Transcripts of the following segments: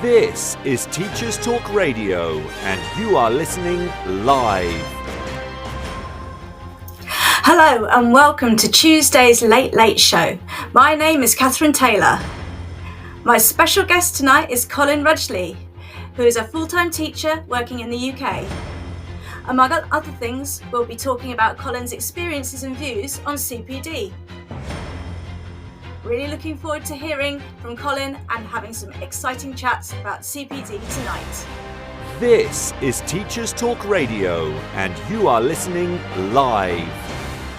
This is Teachers Talk Radio, and you are listening live. Hello and welcome to Tuesday's Late Late Show. My name is Kathryn Taylor. My special guest tonight is Colin Rudgley, who is a full-time teacher working in the UK. Among other things, we'll be talking about Colin's experiences and views on CPD. Really looking forward to hearing from Colin and having some exciting chats about CPD tonight. This is Teachers Talk Radio, and you are listening live.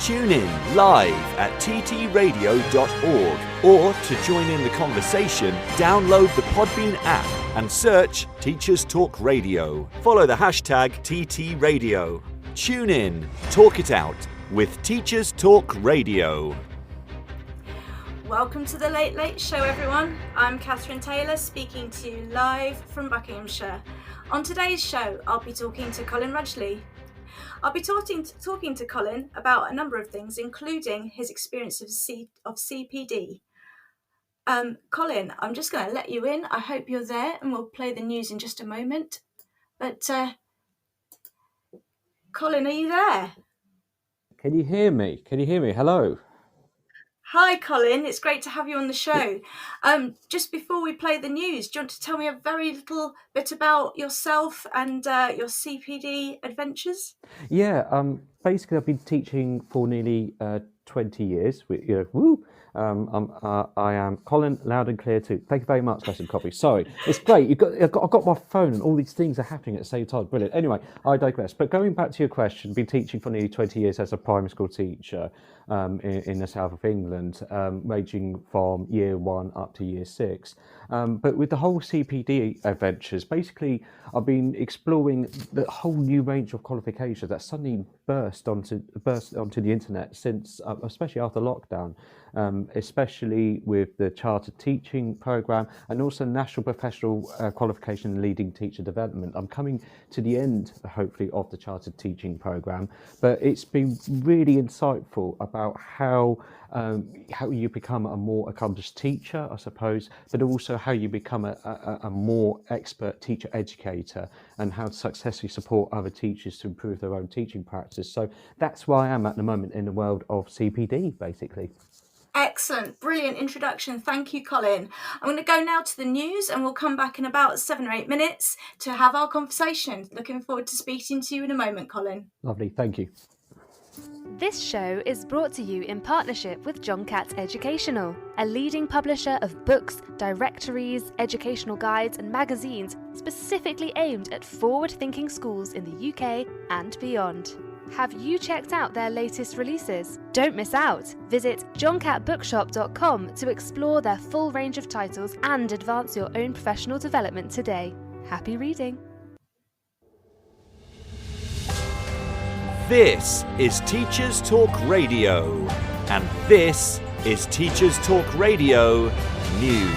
Tune in live at ttradio.org, or to join in the conversation, download the Podbean app and search Teachers Talk Radio. Follow the hashtag TTRadio. Tune in, talk it out with Teachers Talk Radio. Welcome to the Late Late Show, everyone. I'm Kathryn Taylor, speaking to you live from Buckinghamshire. On today's show, I'll be talking to Colin Rudgley. I'll be talking to Colin about a number of things, including his experience of CPD. Colin, I'm just going to let you in. I hope you're there, and we'll play the news in just a moment. But Colin, are you there? Can you hear me? Hello. Hi, Colin. It's great to have you on the show. Just before we play the news, do you want to tell me a very little bit about yourself and your CPD adventures? Yeah. Basically, I've been teaching for nearly 20 years. I am Colin, loud and clear too. Thank you very much, Lesson Copy. Sorry, it's great. I've got my phone and all these things are happening at the same time. Brilliant. Anyway, I digress. But going back to your question, been teaching for nearly 20 years as a primary school teacher in the south of England, ranging from year 1 up to year 6. But with the whole CPD adventures, basically, I've been exploring the whole new range of qualifications that suddenly burst onto the internet since, especially after lockdown. Especially with the Chartered Teaching Programme and also National Professional Qualification in Leading Teacher Development. I'm coming to the end, hopefully, of the Chartered Teaching Programme, but it's been really insightful about how you become a more accomplished teacher, I suppose, but also how you become a more expert teacher educator and how to successfully support other teachers to improve their own teaching practice. So that's where I am at the moment in the world of CPD, basically. Excellent, brilliant introduction. Thank you, Colin. I'm going to go now to the news and we'll come back in about 7 or 8 minutes to have our conversation. Looking forward to speaking to you in a moment, Colin. Lovely, thank you. This show is brought to you in partnership with John Catt Educational, a leading publisher of books, directories, educational guides and magazines specifically aimed at forward-thinking schools in the UK and beyond. Have you checked out their latest releases? Don't miss out! Visit johncattbookshop.com to explore their full range of titles and advance your own professional development today. Happy reading! This is Teachers Talk Radio, and this is Teachers Talk Radio News.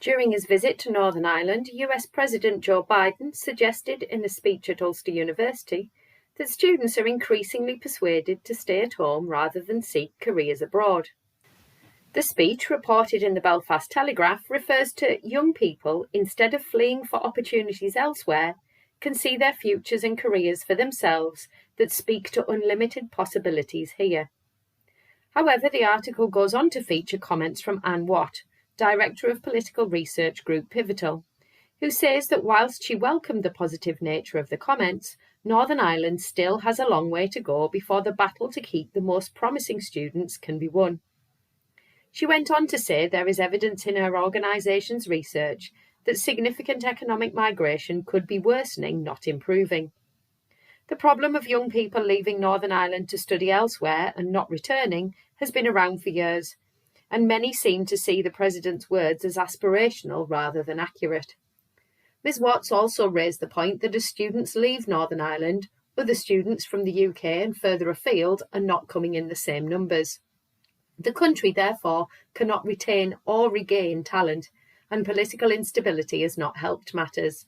During his visit to Northern Ireland, US President Joe Biden suggested in a speech at Ulster University that students are increasingly persuaded to stay at home rather than seek careers abroad. The speech, reported in the Belfast Telegraph, refers to young people, instead of fleeing for opportunities elsewhere, can see their futures and careers for themselves that speak to unlimited possibilities here. However, the article goes on to feature comments from Anne Watt, Director of Political Research Group Pivotal, who says that whilst she welcomed the positive nature of the comments, Northern Ireland still has a long way to go before the battle to keep the most promising students can be won. She went on to say there is evidence in her organisation's research that significant economic migration could be worsening, not improving. The problem of young people leaving Northern Ireland to study elsewhere and not returning has been around for years, and many seem to see the President's words as aspirational rather than accurate. Ms Watts also raised the point that as students leave Northern Ireland, other students from the UK and further afield are not coming in the same numbers. The country, therefore, cannot retain or regain talent, and political instability has not helped matters.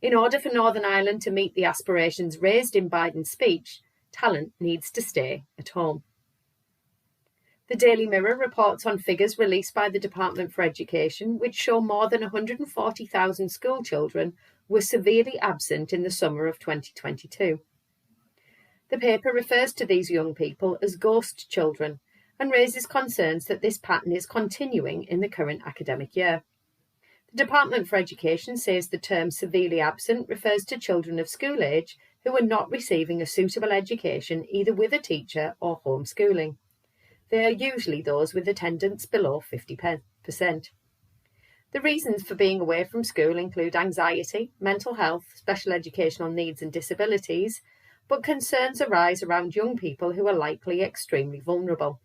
In order for Northern Ireland to meet the aspirations raised in Biden's speech, talent needs to stay at home. The Daily Mirror reports on figures released by the Department for Education which show more than 140,000 school children were severely absent in the summer of 2022. The paper refers to these young people as ghost children and raises concerns that this pattern is continuing in the current academic year. The Department for Education says the term severely absent refers to children of school age who are not receiving a suitable education either with a teacher or homeschooling. They are usually those with attendance below 50%. The reasons for being away from school include anxiety, mental health, special educational needs and disabilities, but concerns arise around young people who are likely extremely vulnerable.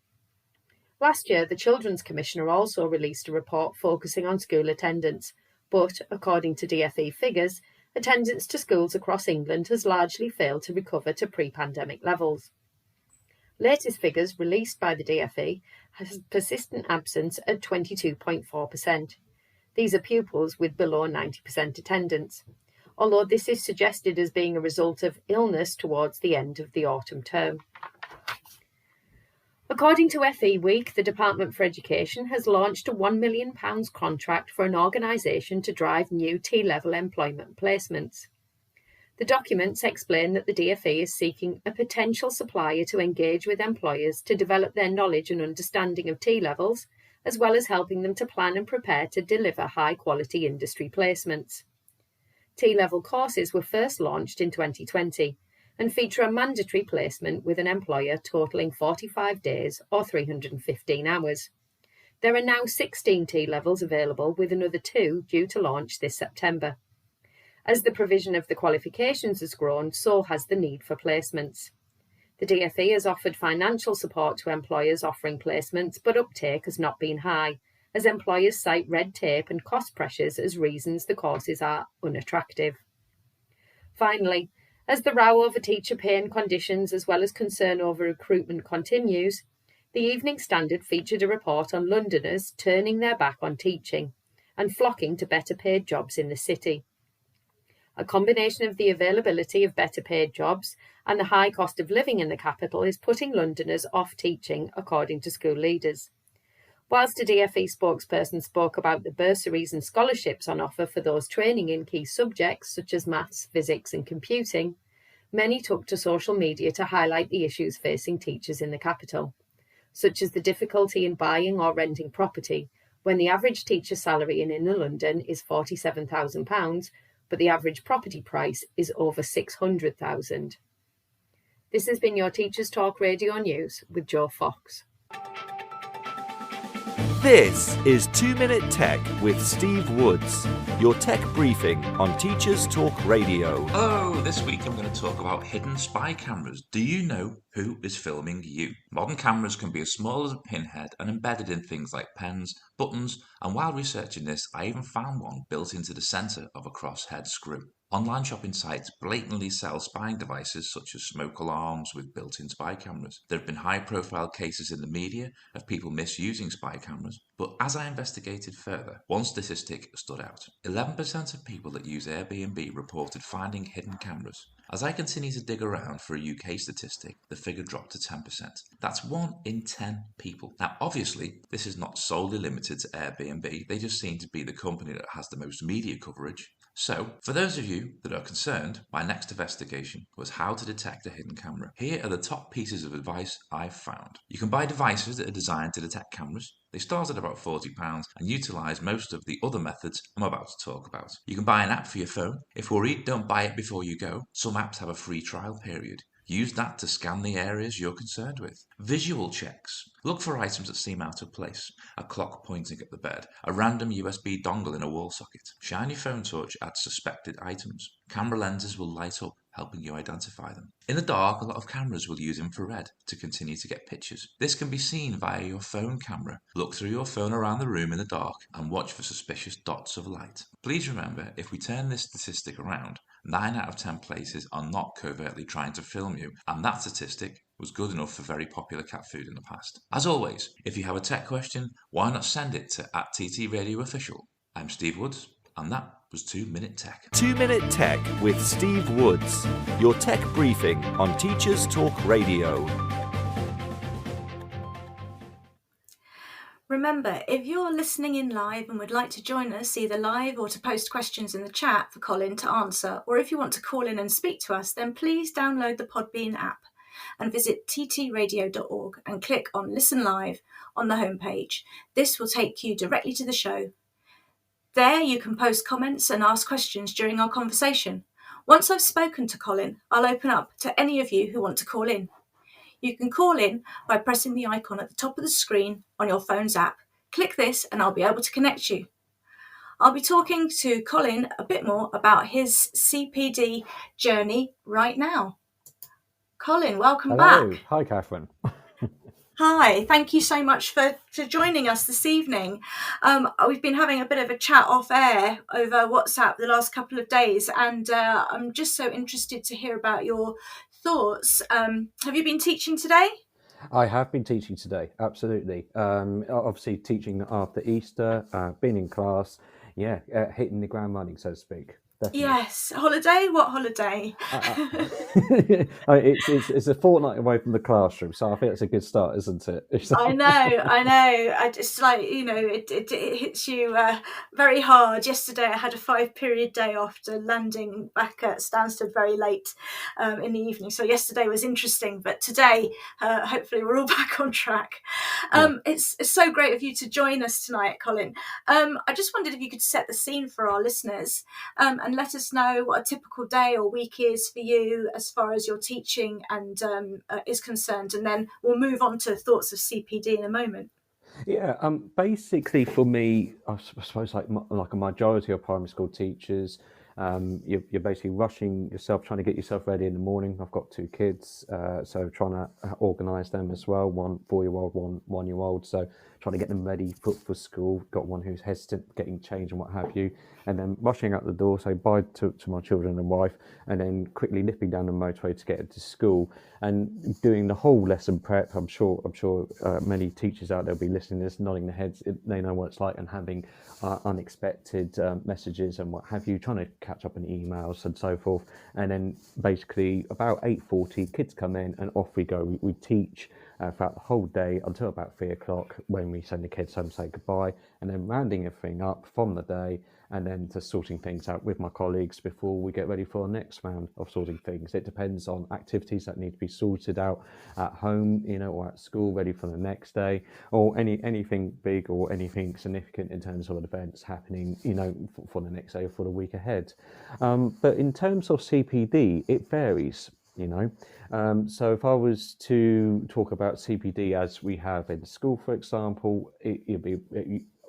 Last year, the Children's Commissioner also released a report focusing on school attendance, but, according to DfE figures, attendance to schools across England has largely failed to recover to pre-pandemic levels. Latest figures released by the DfE has persistent absence at 22.4%. These are pupils with below 90% attendance, although this is suggested as being a result of illness towards the end of the autumn term. According to FE Week, the Department for Education has launched a £1 million contract for an organisation to drive new T-level employment placements. The documents explain that the DfE is seeking a potential supplier to engage with employers to develop their knowledge and understanding of T-levels, as well as helping them to plan and prepare to deliver high-quality industry placements. T-level courses were first launched in 2020 and feature a mandatory placement with an employer totalling 45 days or 315 hours. There are now 16 T-levels available, with another 2 due to launch this September. As the provision of the qualifications has grown, so has the need for placements. The DfE has offered financial support to employers offering placements, but uptake has not been high, as employers cite red tape and cost pressures as reasons the courses are unattractive. Finally, as the row over teacher pay and conditions, as well as concern over recruitment, continues, the Evening Standard featured a report on Londoners turning their back on teaching and flocking to better paid jobs in the city. A combination of the availability of better paid jobs and the high cost of living in the capital is putting Londoners off teaching, according to school leaders. Whilst a DfE spokesperson spoke about the bursaries and scholarships on offer for those training in key subjects such as maths, physics and computing, many took to social media to highlight the issues facing teachers in the capital, such as the difficulty in buying or renting property, when the average teacher salary in inner London is £47,000, but the average property price is over £600,000. This has been your Teachers Talk Radio News with Joe Fox. This is 2 Minute Tech with Steve Woods, your tech briefing on Teachers Talk Radio. Hello, this week I'm going to talk about hidden spy cameras. Do you know who is filming you? Modern cameras can be as small as a pinhead and embedded in things like pens, buttons, and while researching this, I even found one built into the centre of a crosshead screw. Online shopping sites blatantly sell spying devices such as smoke alarms with built-in spy cameras. There have been high-profile cases in the media of people misusing spy cameras, but as I investigated further, one statistic stood out. 11% of people that use Airbnb reported finding hidden cameras. As I continue to dig around for a UK statistic, the figure dropped to 10%. That's 1 in 10 people. Now, obviously, this is not solely limited to Airbnb. They just seem to be the company that has the most media coverage. So, for those of you that are concerned, my next investigation was how to detect a hidden camera. Here are the top pieces of advice I've found. You can buy devices that are designed to detect cameras. They start at about £40 and utilise most of the other methods I'm about to talk about. You can buy an app for your phone. If worried, don't buy it before you go. Some apps have a free trial period. Use that to scan the areas you're concerned with. Visual checks. Look for items that seem out of place. A clock pointing at the bed. A random USB dongle in a wall socket. Shine your phone torch at suspected items. Camera lenses will light up, helping you identify them. In the dark, a lot of cameras will use infrared to continue to get pictures. This can be seen via your phone camera. Look through your phone around the room in the dark and watch for suspicious dots of light. Please remember, if we turn this statistic around, 9 out of 10 places are not covertly trying to film you, and that statistic was good enough for very popular cat food in the past. As always, if you have a tech question, why not send it to @TTRadioOfficial. I'm Steve Woods, and that was 2 Minute Tech. 2 Minute Tech with Steve Woods, your tech briefing on Teachers Talk Radio. remember, if you're listening in live and would like to join us either live or to post questions in the chat for Colin to answer, or if you want to call in and speak to us, then please download the Podbean app and visit ttradio.org and click on Listen Live on the homepage. This will take you directly to the show. There you can post comments and ask questions during our conversation. Once I've spoken to Colin, I'll open up to any of you who want to call in. You can call in by pressing the icon at the top of the screen on your phone's app. Click this and I'll be able to connect you. I'll be talking to Colin a bit more about his CPD journey right now. Colin, welcome Hello. back. Hi, Kathryn. Hi, thank you so much for joining us this evening. We've been having a bit of a chat off air over WhatsApp the last couple of days, and I'm just so interested to hear about your thoughts. Have you been teaching today? I have been teaching today, absolutely. Obviously, teaching after Easter, been in class, hitting the ground running, so to speak. Definitely. Yes. Holiday? What holiday? It's a fortnight away from the classroom, so I think it's a good start, isn't it? I know. I just it hits you very hard. Yesterday I had a 5-period day after landing back at Stansted very late in the evening. So yesterday was interesting, but today hopefully we're all back on track. It's so great of you to join us tonight, Colin. I just wondered if you could set the scene for our listeners and let us know what a typical day or week is for you as far as your teaching and is concerned, and then we'll move on to thoughts of CPD in a moment. Yeah, basically for me, I suppose like a majority of primary school teachers, you're basically rushing yourself, trying to get yourself ready in the morning. I've got 2 kids, so trying to organise them as well, 1 4-year-old, 1 1-year-old, so trying to get them ready for school. Got one who's hesitant, getting changed and what have you, and then rushing out the door, say bye to my children and wife, and then quickly nipping down the motorway to get to school and doing the whole lesson prep. I'm sure many teachers out there will be listening to this, nodding their heads. They know what it's like, and having unexpected messages and what have you, trying to catch up on emails and so forth. And then basically about 8:40, kids come in and off we go. We teach throughout the whole day until about 3 o'clock, when we send the kids home, say goodbye, and then rounding everything up from the day, and then to sorting things out with my colleagues before we get ready for the next round of sorting things. It depends on activities that need to be sorted out at home, or at school, ready for the next day, or anything big or anything significant in terms of events happening, for the next day or for the week ahead. But in terms of CPD, it varies. So if I was to talk about CPD as we have in school, for example, it'd be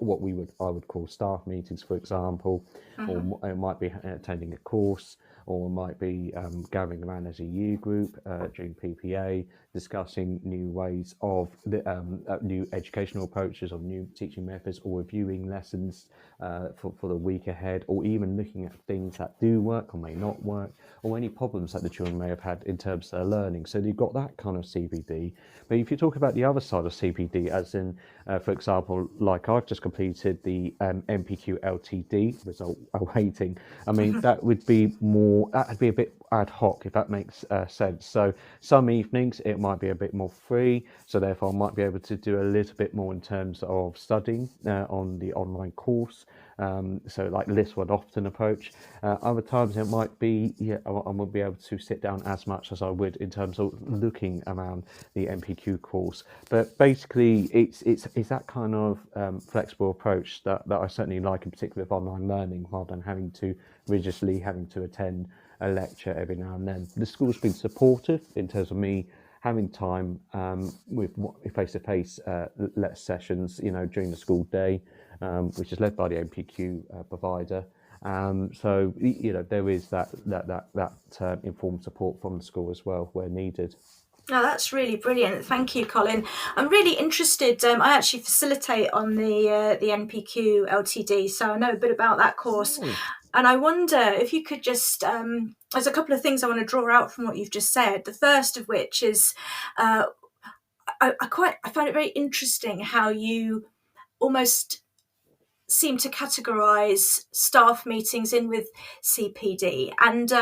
I would call staff meetings, for example, or it might be attending a course, or it might be gathering around as a year group during PPA, discussing new ways of new educational approaches or new teaching methods, or reviewing lessons for the week ahead, or even looking at things that do work or may not work, or any problems that the children may have had in terms of their learning. So you've got that kind of CPD. But if you talk about the other side of CPD, as in, for example, like I've just completed the MPQ LTD result awaiting, I mean, that'd be a bit ad hoc, if that makes sense. So some evenings it might be a bit more free, so therefore I might be able to do a little bit more in terms of studying on the online course. So like list one often approach. Other times it might be, I won't be able to sit down as much as I would in terms of looking around the MPQ course. But basically it's that kind of flexible approach that I certainly like, in particular with online learning, rather than rigidly having to attend a lecture every now and then. The school's been supportive in terms of me having time with face-to-face sessions, during the school day, which is led by the MPQ provider. So there is that informed support from the school as well where needed. Oh, that's really brilliant. Thank you, Colin. I'm really interested. I actually facilitate on the NPQ LTD, so I know a bit about that course. Oh. And I wonder if you could just, there's a couple of things I want to draw out from what you've just said. The first of which is, I found it very interesting how you almost seem to categorise staff meetings in with CPD. And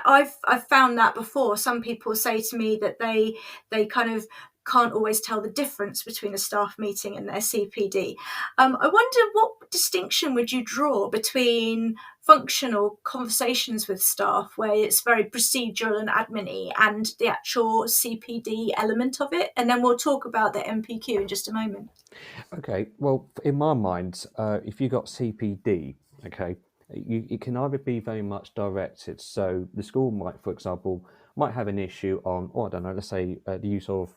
I've found that before. Some people say to me that they kind of can't always tell the difference between a staff meeting and their CPD. I wonder, what distinction would you draw between functional conversations with staff, where it's very procedural and admin-y, and the actual CPD element of it? And then we'll talk about the MPQ in just a moment. Okay, well, in my mind, if you got CPD, okay, it can either be very much directed. So the school might, for example, might have an issue on, I don't know, let's say the use of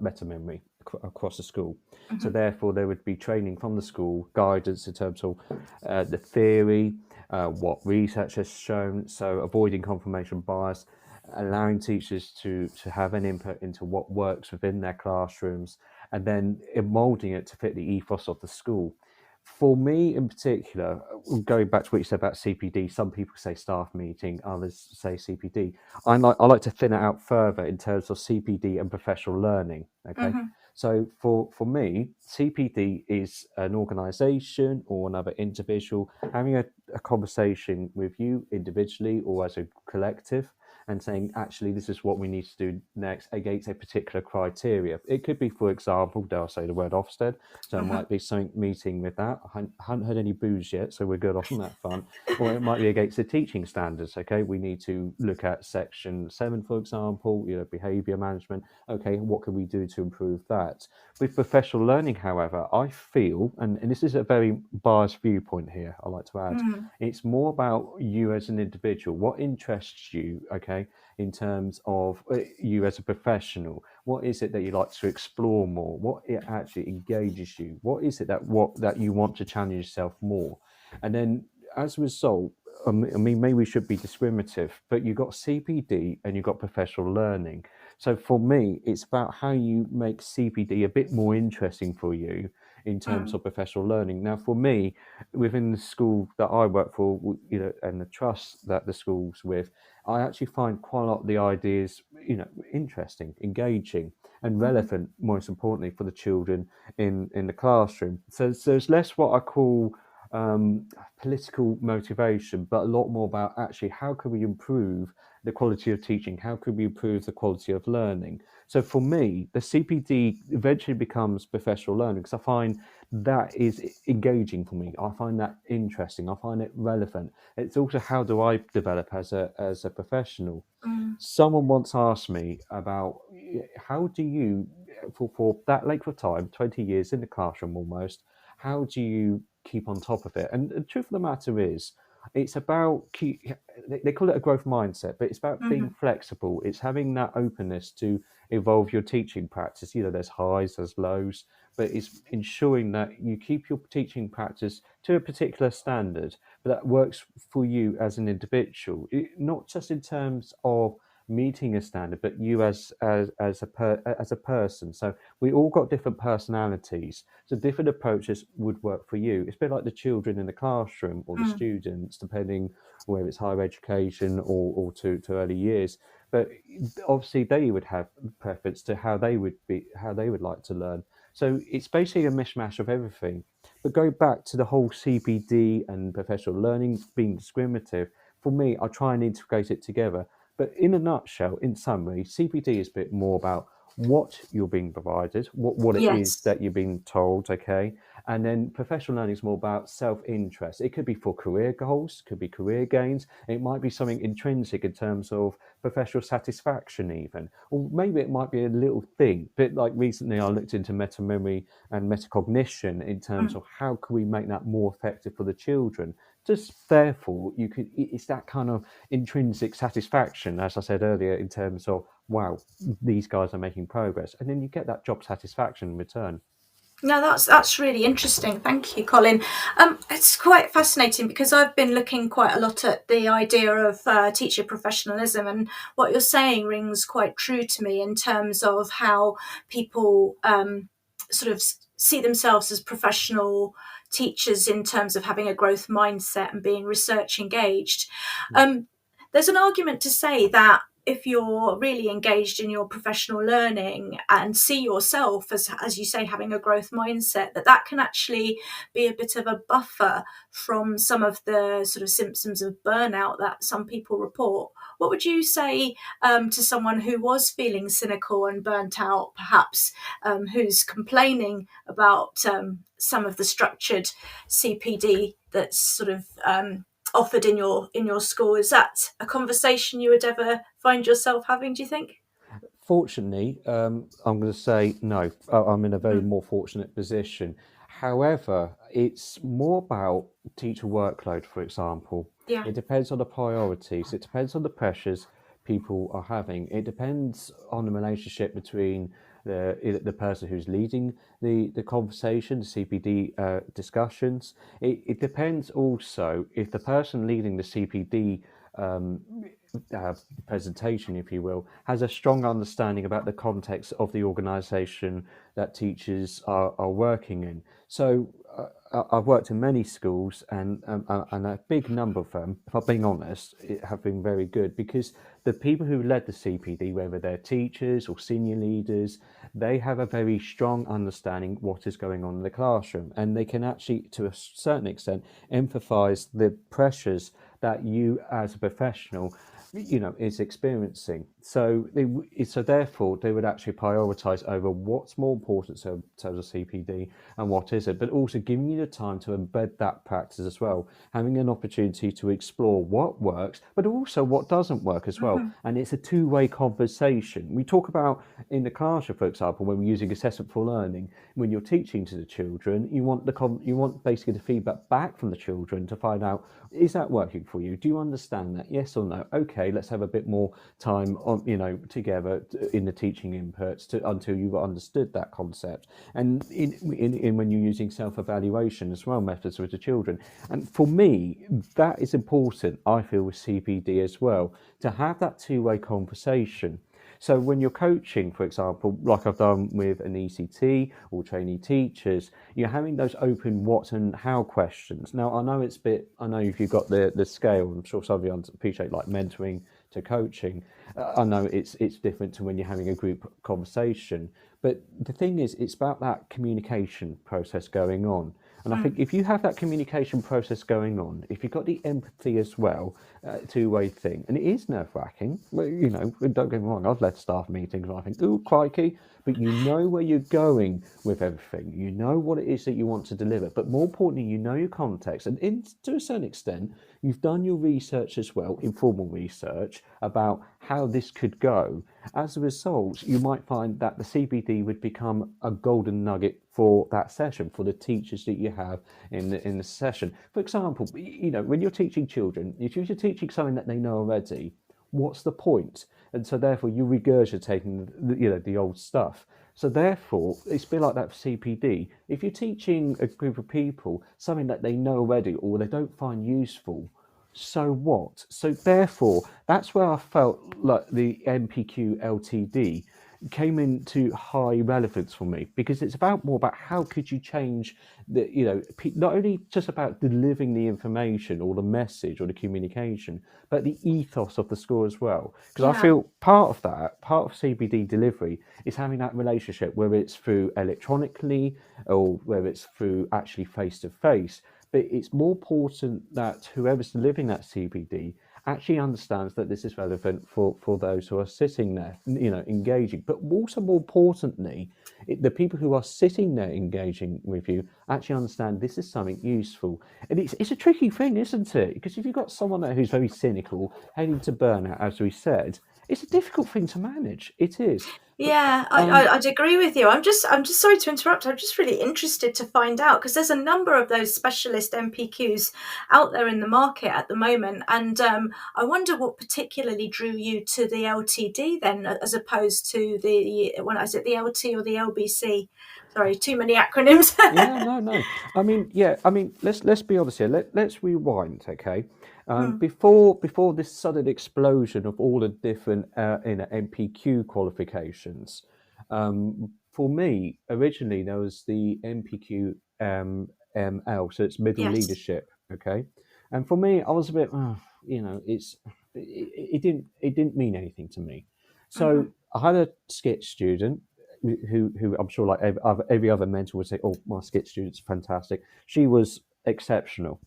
meta memory across the school. So therefore, there would be training from the school, guidance in terms of the theory, what research has shown. So avoiding confirmation bias, allowing teachers to have an input into what works within their classrooms, and then moulding it to fit the ethos of the school. For me in particular, going back to what you said about CPD, some people say staff meeting, others say CPD. I like to thin it out further in terms of CPD and professional learning. Okay, so for me, CPD is an organisation or another individual having a conversation with you individually or as a collective, and saying, actually, this is what we need to do next against a particular criteria. It could be, for example, dare I say the word Ofsted, so it might be something meeting with that. I haven't heard any boos yet, so we're good on that front. Or it might be against the teaching standards, okay? We need to look at section 7, for example, behaviour management. Okay, what can we do to improve that? With professional learning, however, I feel, and this is a very biased viewpoint here, I like to add, it's more about you as an individual. What interests you, okay, in terms of you as a professional? What is it that you like to explore more? What it actually engages you? What is it that you want to challenge yourself more? And then as a result, I mean, maybe we should be discriminative, but you've got CPD and you've got professional learning. So for me, it's about how you make CPD a bit more interesting for you in terms of professional learning. Now, for me, within the school that I work for, and the trust that the school's with, I actually find quite a lot of the ideas, interesting, engaging, and relevant, most importantly, for the children in the classroom. So there's less what I call political motivation, but a lot more about actually how can we improve the quality of teaching? How can we improve the quality of learning? So for me, the CPD eventually becomes professional learning because I find that is engaging for me. I find that interesting. I find it relevant. It's also how do I develop as a professional. Someone once asked me about how do you, for that length of time, 20 years in the classroom almost, how do you keep on top of it? And the truth of the matter is, it's about they call it a growth mindset, but it's about being flexible. It's having that openness to evolve your teaching practice. There's highs, there's lows, but it's ensuring that you keep your teaching practice to a particular standard, but that works for you as an individual, not just in terms of meeting a standard, but you as a person. So we all got different personalities, so different approaches would work for you. It's a bit like the children in the classroom or the students, depending whether it's higher education or to early years. But obviously they would have preference to how they would like to learn. So it's basically a mishmash of everything. But go back to the whole CPD and professional learning being discriminative, for me, I try and integrate it together. But in a nutshell, in summary, CPD is a bit more about what you're being provided, what it is that you're being told, okay? And then professional learning is more about self-interest. It could be for career goals, could be career gains. It might be something intrinsic in terms of professional satisfaction even. Or maybe it might be a little thing. But like recently I looked into meta-memory and metacognition in terms of how can we make that more effective for the children. Just therefore, it's that kind of intrinsic satisfaction, as I said earlier, in terms of, wow, these guys are making progress. And then you get that job satisfaction in return. No, that's really interesting. Thank you, Colin. It's quite fascinating because I've been looking quite a lot at the idea of teacher professionalism, and what you're saying rings quite true to me in terms of how people sort of see themselves as professional teachers in terms of having a growth mindset and being research engaged. There's an argument to say that if you're really engaged in your professional learning and see yourself as you say, having a growth mindset, that can actually be a bit of a buffer from some of the sort of symptoms of burnout that some people report. What would you say to someone who was feeling cynical and burnt out, perhaps, who's complaining about some of the structured CPD that's sort of offered in your school? Is that a conversation you would ever find yourself having, do you think? Fortunately, I'm going to say no. I'm in a very more fortunate position. However, it's more about teacher workload, for example. Yeah. It depends on the priorities. It depends on the pressures people are having. It depends on the relationship between the person who's leading the conversation, the CPD discussions. It depends also if the person leading the CPD presentation, if you will, has a strong understanding about the context of the organisation that teachers are working in. So I've worked in many schools, and a big number of them, if I'm being honest, have been very good, because the people who led the CPD, whether they're teachers or senior leaders, they have a very strong understanding what is going on in the classroom, and they can actually, to a certain extent, empathise the pressures that you as a professional is experiencing. So therefore they would actually prioritize over what's more important in terms of CPD and what isn't, but also giving you the time to embed that practice as well, having an opportunity to explore what works but also what doesn't work as well. And it's a two-way conversation. We talk about in the classroom, for example, when we're using assessment for learning, when you're teaching to the children, you want basically the feedback back from the children to find out, is that working for you? Do you understand that? Yes or no? Okay, let's have a bit more time on, together in the teaching inputs until you've understood that concept. And in when you're using self-evaluation as well, methods with the children. And for me, that is important, I feel, with CPD as well, to have that two-way conversation. So when you're coaching, for example, like I've done with an ECT or trainee teachers, you're having those open what and how questions. Now, I know if you've got the scale, I'm sure some of you appreciate like mentoring to coaching. I know it's different to when you're having a group conversation. But the thing is, it's about that communication process going on. And I think if you have that communication process going on, if you've got the empathy as well, two-way thing, and it is nerve-wracking. Don't get me wrong, I've led staff meetings where I think, ooh, crikey, but you know where you're going with everything. You know what it is that you want to deliver, but more importantly, you know your context, and to a certain extent, you've done your research as well, informal research about how this could go. As a result, you might find that the CPD would become a golden nugget for that session, for the teachers that you have in the session. For example, when you're teaching children, if you're teaching something that they know already, what's the point? And so therefore you're regurgitating the old stuff. So therefore, it's a bit like that for CPD. If you're teaching a group of people something that they know already or they don't find useful, so what? So therefore, that's where I felt like the MPQ LTD came into high relevance for me, because it's more about how could you change not only just about delivering the information or the message or the communication, but the ethos of the school as well. Because I feel part of CPD delivery is having that relationship, whether it's through electronically or whether it's through actually face to face. But it's more important that whoever's delivering that CPD actually understands that this is relevant for those who are sitting there, engaging. But also more importantly, the people who are sitting there engaging with you actually understand this is something useful. And it's a tricky thing, isn't it? Because if you've got someone there who's very cynical, heading to burnout, as we said, it's a difficult thing to manage. It is. Yeah, I'd agree with you. I'm just sorry to interrupt. I'm just really interested to find out, because there's a number of those specialist MPQs out there in the market at the moment, and I wonder what particularly drew you to the LTD then, as opposed to the the LT or the LBC? Sorry, too many acronyms. Yeah, no. I mean, let's be honest here. Let's rewind, okay? Before this sudden explosion of all the different MPQ qualifications, for me originally there was the MPQ ML, so it's middle Yes. leadership, okay? And for me, I was a bit, it's it didn't mean anything to me. So I had a skit student who I'm sure like every other mentor would say, "Oh, my skit student's fantastic." She was exceptional,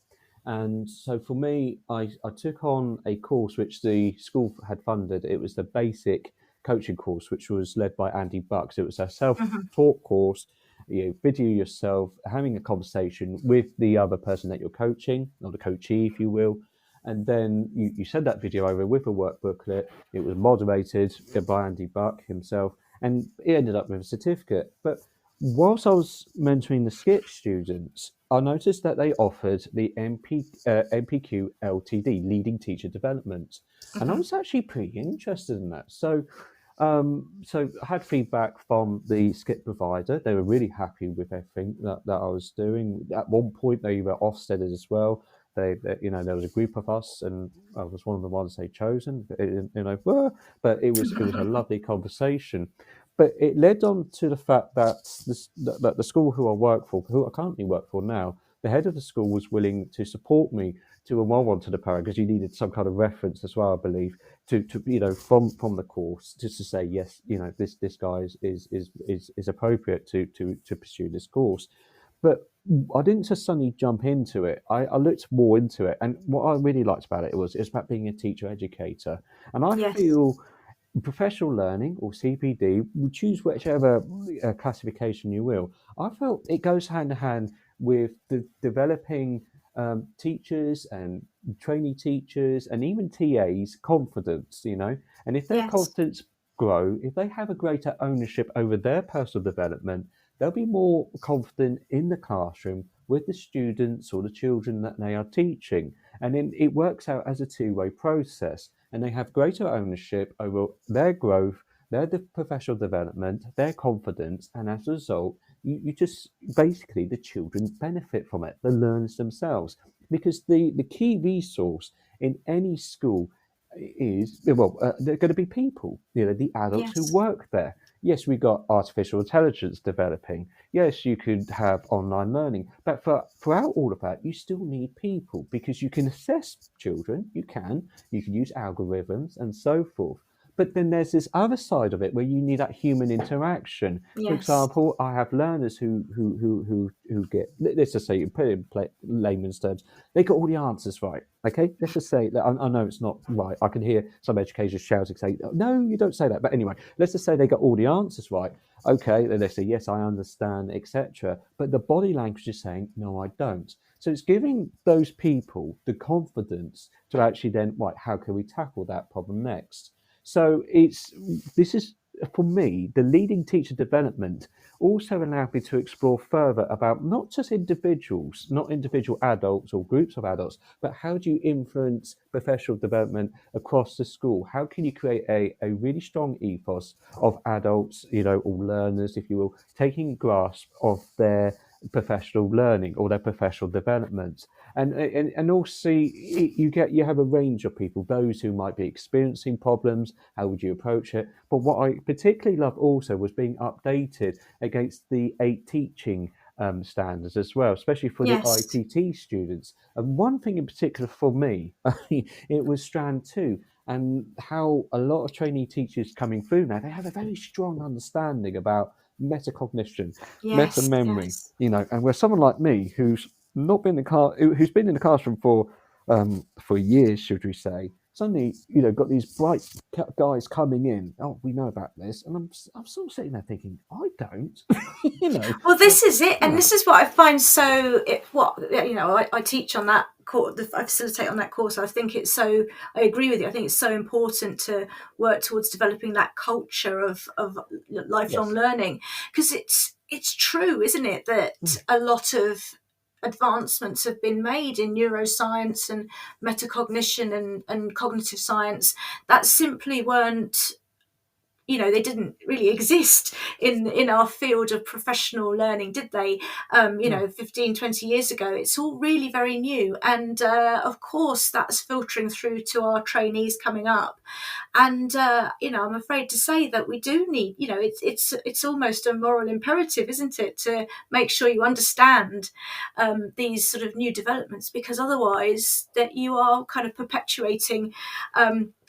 and so for me, I took on a course which the school had funded. It was the basic coaching course, which was led by Andy Bucks. It was a self-taught course. You video yourself having a conversation with the other person that you're coaching, or the coachee, if you will, and then you send that video over with a work booklet. It was moderated by Andy Buck himself, and it ended up with a certificate. But whilst I was mentoring the skit students, I noticed that they offered the MPQ LTD, Leading Teacher Development, and I was actually pretty interested in that. So I had feedback from the skit provider. They were really happy with everything that I was doing. At one point, they were Ofsteded as well. There was a group of us, and I was one of the ones they chosen. But it was a lovely conversation. But it led on to the fact that the school who I currently work for now, the head of the school was willing to support me to enroll onto the program because you needed some kind of reference as well, I believe, to from the course just to say yes, this guy is appropriate to pursue this course. But I didn't just suddenly jump into it. I looked more into it, and what I really liked about it was about being a teacher educator, and I Yes. feel professional learning or CPD, choose whichever classification you will. I felt it goes hand in hand with the developing teachers and trainee teachers and even TAs confidence, and if their Yes. confidence grow, if they have a greater ownership over their personal development, they'll be more confident in the classroom with the students or the children that they are teaching. And then it works out as a two-way process, and they have greater ownership over their growth, their professional development, their confidence, and as a result, you just basically the children benefit from it, the learners themselves, because the key resource in any school is they're going to be people, the adults who Yes. work there. Yes, we got artificial intelligence developing. Yes, you could have online learning, but throughout all of that, you still need people because you can assess children. You can use algorithms and so forth. But then there's this other side of it where you need that human interaction. For Yes. example, I have learners who get, let's just say, put it in layman's terms, they got all the answers right. Okay, let's just say that I know it's not right. I can hear some educators shouting, say, "No, you don't say that." But anyway, let's just say they got all the answers right. Okay, then they say, "Yes, I understand," etc. But the body language is saying, "No, I don't." So it's giving those people the confidence to actually then, right, how can we tackle that problem next? So this is for me the leading teacher development also allowed me to explore further about not just individuals, not individual adults or groups of adults, but how do you influence professional development across the school? How can you create a really strong ethos of adults, or learners, if you will, taking grasp of their professional learning or their professional development? And also you have a range of people, those who might be experiencing problems. How would you approach it? But what I particularly love also was being updated against the 8 teaching standards as well, especially for the Yes. IPT students. And one thing in particular for me, it was strand 2, and how a lot of trainee teachers coming through now, they have a very strong understanding about metacognition, meta Yes. memory, Yes. and where someone like me who's not been in who's been in the classroom for years, should we say, suddenly got these bright guys coming in. Oh, we know about this, and I'm sort of sitting there thinking, I don't, Well, this is it, and Yeah. this is what I find so. I teach on that course. I facilitate on that course. I think it's so. I agree with you. I think it's so important to work towards developing that culture of lifelong Yes. learning, because it's true, isn't it, that a lot of advancements have been made in neuroscience and metacognition and cognitive science that simply weren't they didn't really exist in our field of professional learning, did they? 15, 20 years ago. It's all really very new, and of course that's filtering through to our trainees coming up. And I'm afraid to say that we do need, it's almost a moral imperative, isn't it, to make sure you understand these sort of new developments, because otherwise that you are kind of perpetuating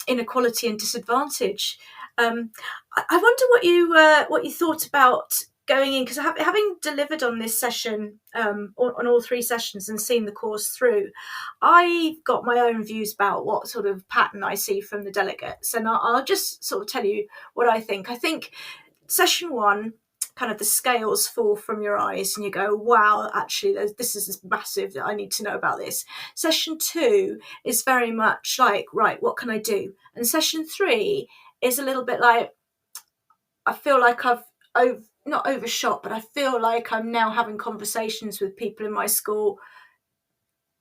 inequality and disadvantage. I wonder what you thought about going in, because having delivered on this session, on all 3 sessions, and seen the course through, I got my own views about what sort of pattern I see from the delegates, and I'll just sort of tell you what I think. I think session 1, kind of the scales fall from your eyes and you go, wow, actually this is massive, that I need to know about this. Session 2 is very much like, right, what can I do? And session 3 is a little bit like, I feel like I've not overshot, but I feel like I'm now having conversations with people in my school,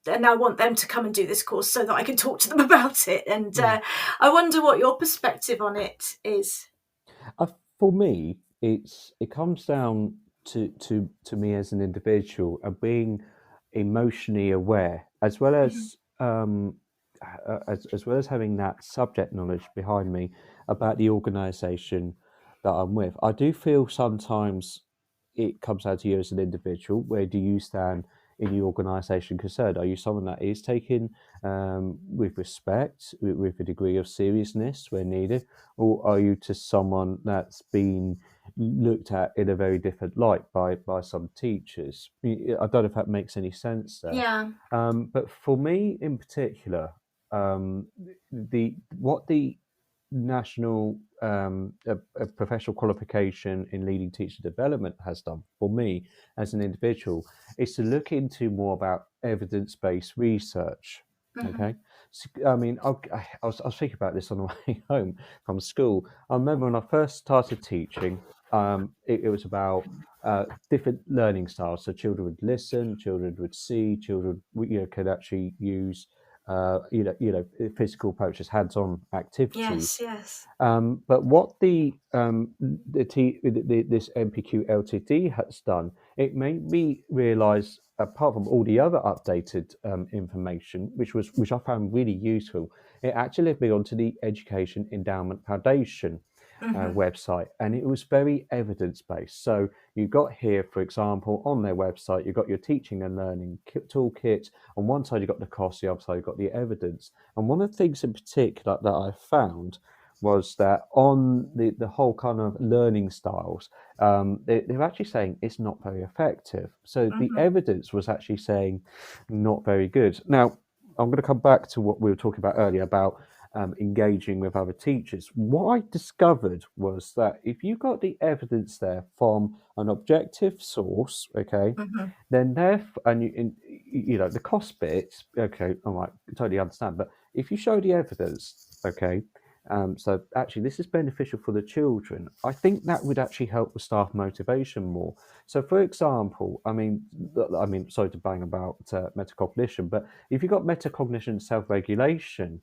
and I want them to come and do this course so that I can talk to them about it. And I wonder what your perspective on it is. For me, it comes down to me as an individual and being emotionally aware, as well as as well as having that subject knowledge behind me about the organisation that I'm with. I do feel sometimes it comes down to you as an individual. Where do you stand in the organisation concerned? Are you someone that is taken with respect, with a degree of seriousness where needed, or are you just someone that's been looked at in a very different light by some teachers? I don't know if that makes any sense there. Yeah. But for me in particular, what the national professional qualification in leading teacher development has done for me as an individual is to look into more about evidence-based research. Okay, so, I mean, I was thinking about this on the way home from school. I remember when I first started teaching, it was about different learning styles. So children would listen, children would see, children could actually use physical approaches, hands-on activities. Yes. But what this MPQ LTD has done, it made me realise, apart from all the other updated information, which I found really useful, it actually led me onto the Education Endowment Foundation website, and it was very evidence-based. So you got here, for example, on their website, you've got your teaching and learning toolkit. On one side, you've got the cost, the other side, you've got the evidence. And one of the things in particular that I found was that on the whole kind of learning styles, they're actually saying it's not very effective. So the evidence was actually saying not very good. Now, I'm going to come back to what we were talking about earlier about engaging with other teachers. What I discovered was that if you got the evidence there from an objective source, okay, then the cost bits, okay, all right, totally understand. But if you show the evidence, okay, so actually this is beneficial for the children, I think that would actually help the staff motivation more. So for example, I mean, sorry to bang about metacognition, but if you got metacognition self-regulation,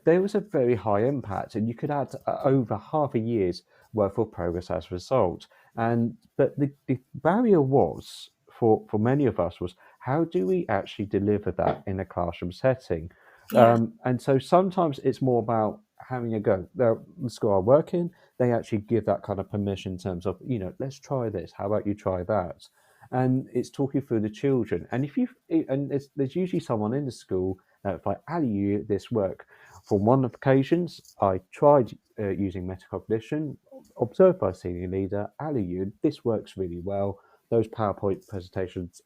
there was a very high impact, and you could add over half a year's worth of progress as a result. But the barrier was for many of us was, how do we actually deliver that in a classroom setting? And so sometimes it's more about having a go. The school I work in, they actually give that kind of permission in terms of, let's try this. How about you try that? And it's talking through the children. And there's usually someone in the school that, if I alley you this work, for one of occasions, I tried using metacognition, observed by a senior leader, alley you, this works really well. Those PowerPoint presentations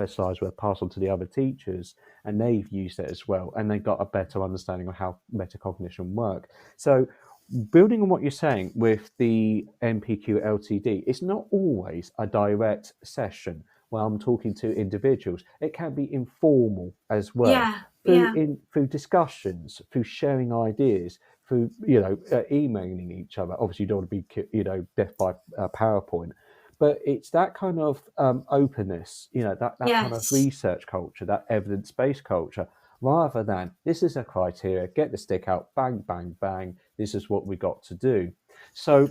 slides were passed on to the other teachers, and they've used it as well, and they got a better understanding of how metacognition work. So building on what you're saying with the MPQ LTD, it's not always a direct session where I'm talking to individuals. It can be informal as well, through discussions, through sharing ideas, through emailing each other. Obviously you don't want to be deaf by PowerPoint, but it's that kind of openness, that kind of research culture, that evidence-based culture, rather than this is a criteria, get the stick out, bang, bang, bang, this is what we got to do. So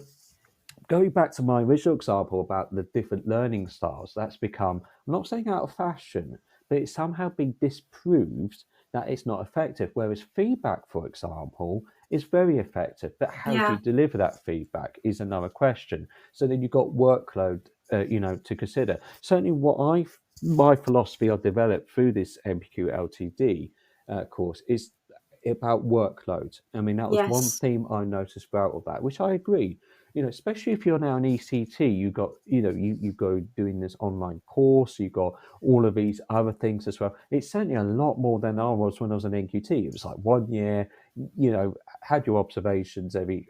going back to my original example about the different learning styles, that's become, I'm not saying out of fashion, but it's somehow been disproved that it's not effective. Whereas feedback, for example, is very effective, but how do Yeah. you deliver that feedback is another question. So then you've got workload, to consider. Certainly, my philosophy I've developed through this MPQ LTD course is about workload. I mean, that was one Yes. theme I noticed throughout all that, which I agree. Especially if you're now an ECT, you go doing this online course, you got all of these other things as well. It's certainly a lot more than I was when I was an NQT. It was like 1 year, had your observations every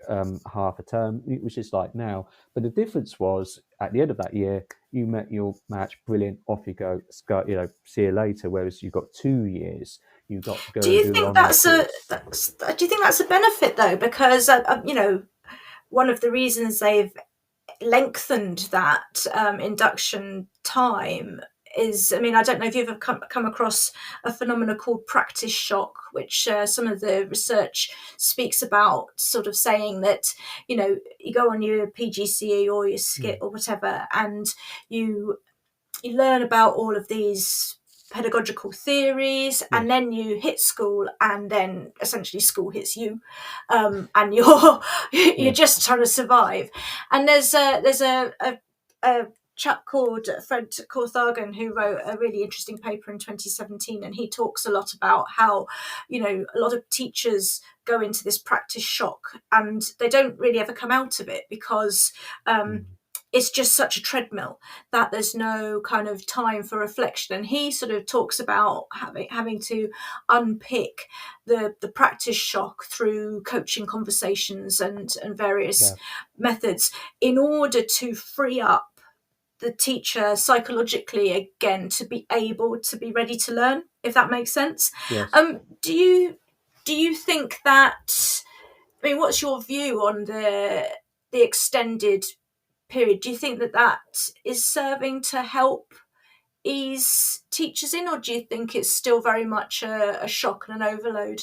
half a term, which is like now. But the difference was at the end of that year, you met your match, brilliant, off you go, see you later. Whereas you got 2 years, you got to go Do and you do an think online that's course. do you think that's a benefit though? Because one of the reasons they've lengthened that induction time is, I mean, I don't know if you've ever come across a phenomenon called practice shock, which some of the research speaks about, sort of saying that, you go on your PGCE or your SCIT or whatever, and you learn about all of these pedagogical theories, and then you hit school, and then essentially school hits you, and you're just trying to survive. And there's a chap called Fred Corthagen who wrote a really interesting paper in 2017, and he talks a lot about how a lot of teachers go into this practice shock and they don't really ever come out of it because it's just such a treadmill that there's no kind of time for reflection. And he sort of talks about having to unpick the practice shock through coaching conversations and various methods in order to free up the teacher psychologically again to be able to be ready to learn, if that makes sense. Yes. Do you think that, I mean, what's your view on the extended period? Do you think that is serving to help ease teachers in, or do you think it's still very much a shock and an overload?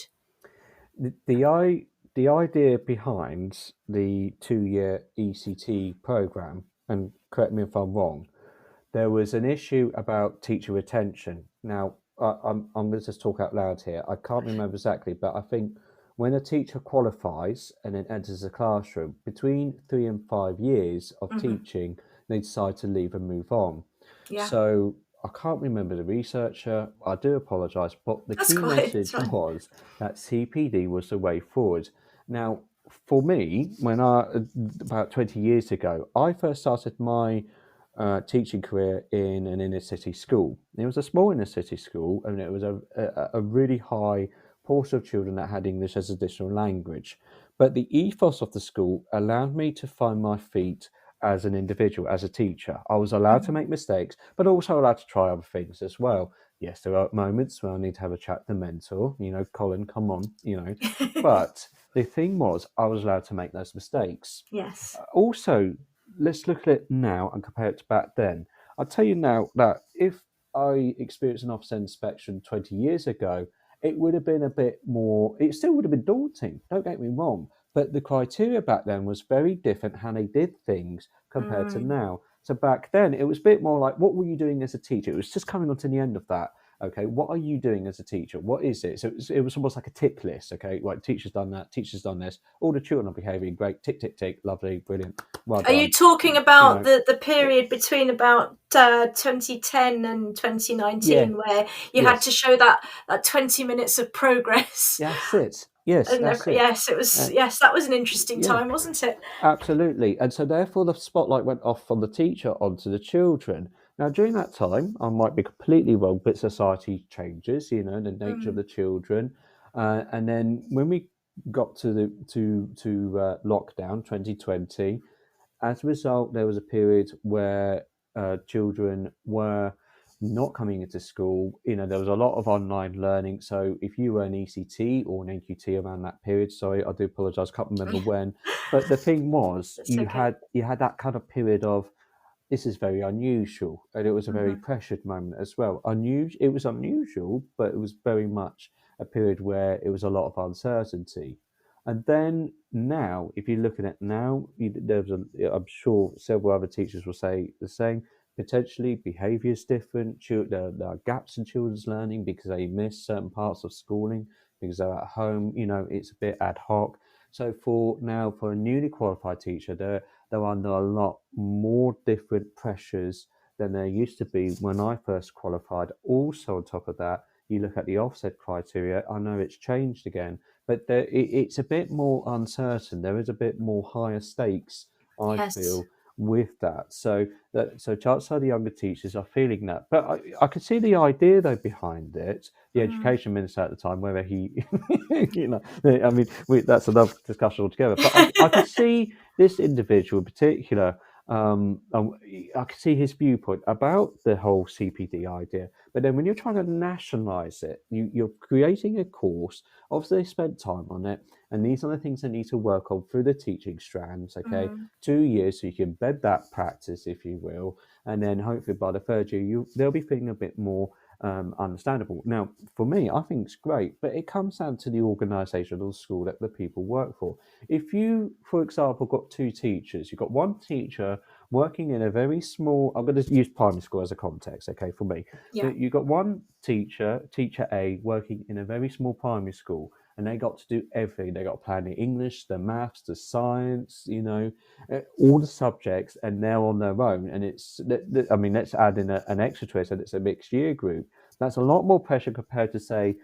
The idea behind the 2 year ECT program, and correct me if I'm wrong, there was an issue about teacher retention. Now, I'm going to just talk out loud here. I can't remember exactly, but I think when a teacher qualifies and then enters the classroom, between 3 and 5 years of teaching, they decide to leave and move on. Yeah. So I can't remember the researcher. I do apologise, but the That's key message fine. was that CPD was the way forward. Now, for me, when about 20 years ago, I first started my teaching career in an inner city school. It was a small inner city school, and it was a really high portion of children that had English as additional language. But the ethos of the school allowed me to find my feet as an individual, as a teacher. I was allowed to make mistakes, but also allowed to try other things as well. Yes, there are moments where I need to have a chat with the mentor, Colin, come on, But the thing was, I was allowed to make those mistakes. Yes. Also, let's look at it now and compare it to back then. I'll tell you now that if I experienced an offset inspection 20 years ago, it would have been a bit more, it still would have been daunting, don't get me wrong, but the criteria back then was very different how they did things compared to now. So back then, it was a bit more like, what were you doing as a teacher? It was just coming on to the end of that. Okay, what are you doing as a teacher? What is it? So it was almost like a tick list. Okay, right, teacher's done that, teacher's done this. All the children are behaving great. Tick, tick, tick. Lovely, brilliant. Well Are done. you talking about the period between about 2010 and 2019 where you had to show that 20 minutes of progress? That's it. Yes, that's it. Yes, it was. Yes, that was an interesting time, wasn't it? Absolutely. And so therefore the spotlight went off from the teacher onto the children. Now, during that time, I might be completely wrong, but society changes, the nature of the children. And then when we got to lockdown 2020, as a result, there was a period where children were not coming into school. There was a lot of online learning. So if you were an ECT or an NQT around that period, sorry, I do apologise, can't remember when. But the thing was, you had that kind of period of, this is very unusual, and it was a very pressured moment as well. It was unusual, but it was very much a period where it was a lot of uncertainty. And then now, if you look at it now, I'm sure several other teachers will say the same. Potentially, behaviour is different. There are gaps in children's learning because they miss certain parts of schooling because they're at home. It's a bit ad hoc. So for a newly qualified teacher, they're under a lot more different pressures than there used to be when I first qualified. Also, on top of that, you look at the offset criteria. I know it's changed again, but it's a bit more uncertain. There is a bit more higher stakes, I Yes. feel, with that. So chances are the younger teachers are feeling that. But I could see the idea though behind it. The Mm. education minister at the time, whether he, I mean, that's another discussion altogether. But I could see this individual in particular. I could see his viewpoint about the whole CPD idea. But then when you're trying to nationalise it, you're creating a course. Obviously, they spent time on it, and these are the things they need to work on through the teaching strands. Okay, Mm. 2 years, so you can embed that practice, if you will, and then hopefully by the third year, they'll be feeling a bit more understandable. Now, for me, I think it's great, but it comes down to the organisation of the school that the people work for. If you, for example, got two teachers, you've got one teacher working in a very small, I'm going to use primary school as a context, okay, for me. Yeah. You've got one teacher A, working in a very small primary school, and they got to do everything. They got to plan the English, the maths, the science, all the subjects, and they're on their own. And I mean, let's add in an extra twist, and it's a mixed year group. That's a lot more pressure compared to, say,